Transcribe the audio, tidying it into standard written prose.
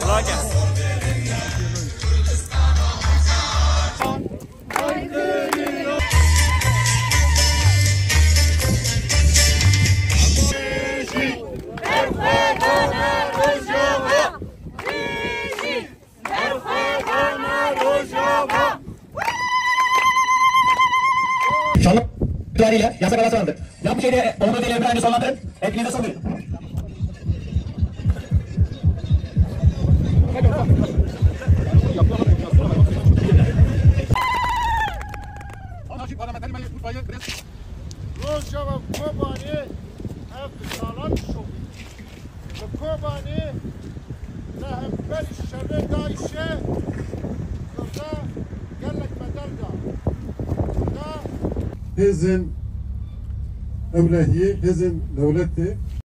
Kolay gelsin. Şanlı itibariyle yasak arası alındı. Yapmış şeyde olduğu değil emrahını sonlandırın. Etkinize son verin. Rojava Kobani ev salan şovi. Kobani rehber şerre daişe kıza gelek bedel da. Hizin evlehi, hizin devleti